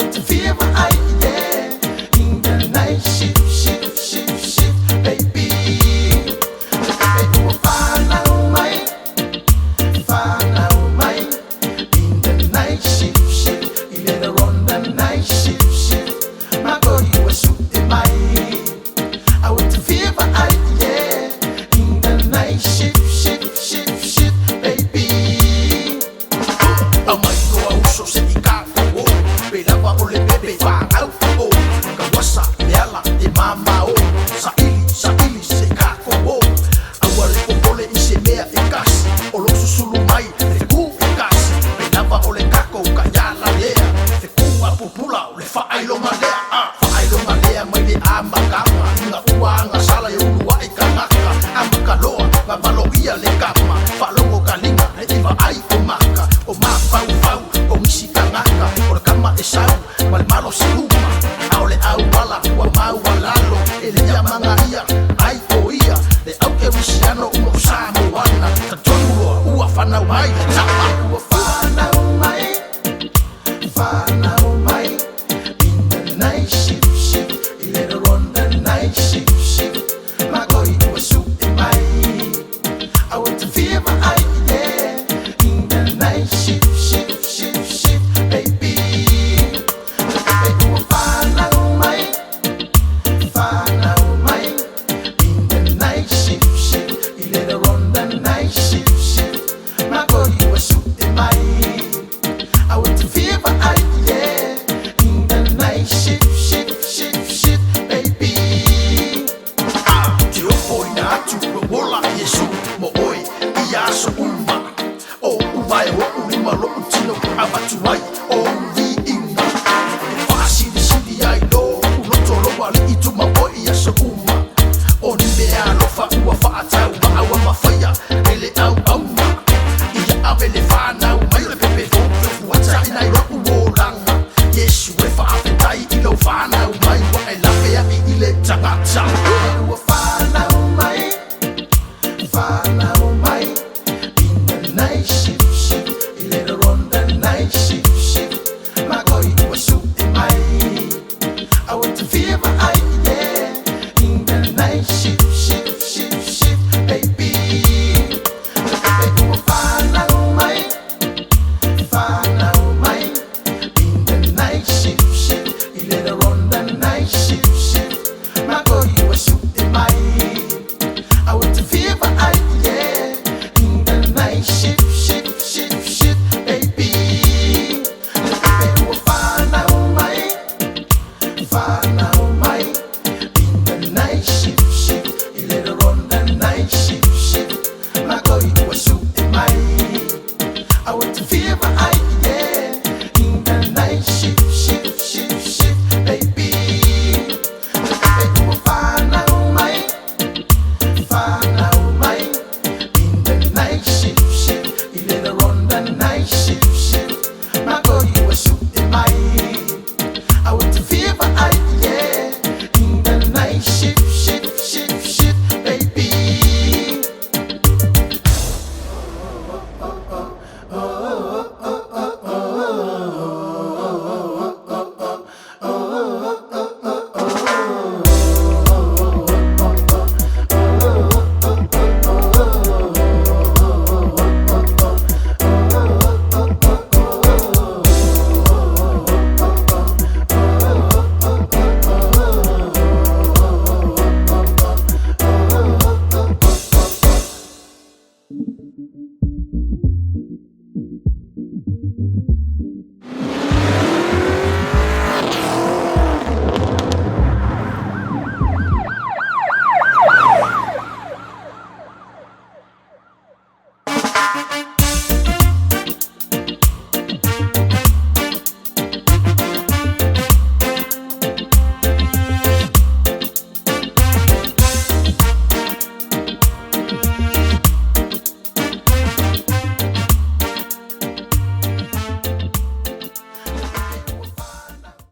want to feel my eye, yeah. In the night shift, shift, shift, shift, baby. Baby, you find out mine, find out mine. In the night shift, shift, you let her run the night shift, shift. My girl, you a shooting mine. I want to feel my eye, yeah. In the night shift, shift, shift, shift, baby. Ang may gawa uso sa ikaw, Pinapa uli bebe pangaw, Kawasa leala di mama, Sa ili sa ikaw, Ang wali ko pole isimea ikas, Olong susulumay, Fiku ikas, Pinapa uli kako kaya lalea, Fiku apupula uli faailong alea, Faailong alea may di amakama, Nga uwa nga sala yung luwa ikangaka, Amakaloa, Mamaloia lekama, Falongo kalinga, Iba ay umaka, Umapau-pau, Omisi kangaka, Orkama isau, Malmalo si uma, Aole au wala, Wamau walalo, Elia mga iya, Ay o iya, De au ke wisiano, Umosamo wana, Tatongo, Ua fanau mai, Tapa, Ua find out mine, find out mine. In the night shift, shift, you let her run the night shift, shift. My girl, you a shooting mine. I want to feel my eye, yeah. In the night shift, shift, shift, shift, baby. Baby, you find out mine, find out mine. In the night shift, shift, you let her run the night shift, shift. My girl, you a shooting mine. I want to feel my eye, yeah. In the night shift, shift, shift, shift, baby. Tiro oi na atu, Wola Yesu, Mo oi, Ia so uma, O uwai o urima lo utino, Abatuai, O vi inga, Fasi di sidi ai lo, Uloto lo wali itu ma oi ia so uma, O ni mea lo fa ua fa atau, Ma awa mawhaia, Ele au auma, Ia awele whanau, Mai le pepe fōpio, Fuata ina i rapu o ranga, Yesu e fa apetai ilo whanau, Mai wa e lawea i ile tangata. You will find out mine, find out mine. In the night shift, shift, you let her run the night shift, shift. My girl, you a shooting mine. I want to feel my eye, yeah. In the night shift, shift, shift, shift, baby. Baby, you will find out mine, find out mine. In the night shift, shift, you let her run the night shift, shift. My girl, you a shooting mine. I want to feel my eye, yeah. In the night shift, shift, shift, shift, baby. Baby, you find out mine, find out mine. In the night shift, shift, you let her run the night shift, shift. My girl, you a shooting mine. I want to feel my eye, yeah. In the night shift, shift, shift, shift, baby. Baby, you find out mine, find out mine. In the night shift, shift, you let her run the night shift, shift. My girl, you a shooting mine. I want to feel my eye, yeah. In the night shift, shift, shift, shift, baby.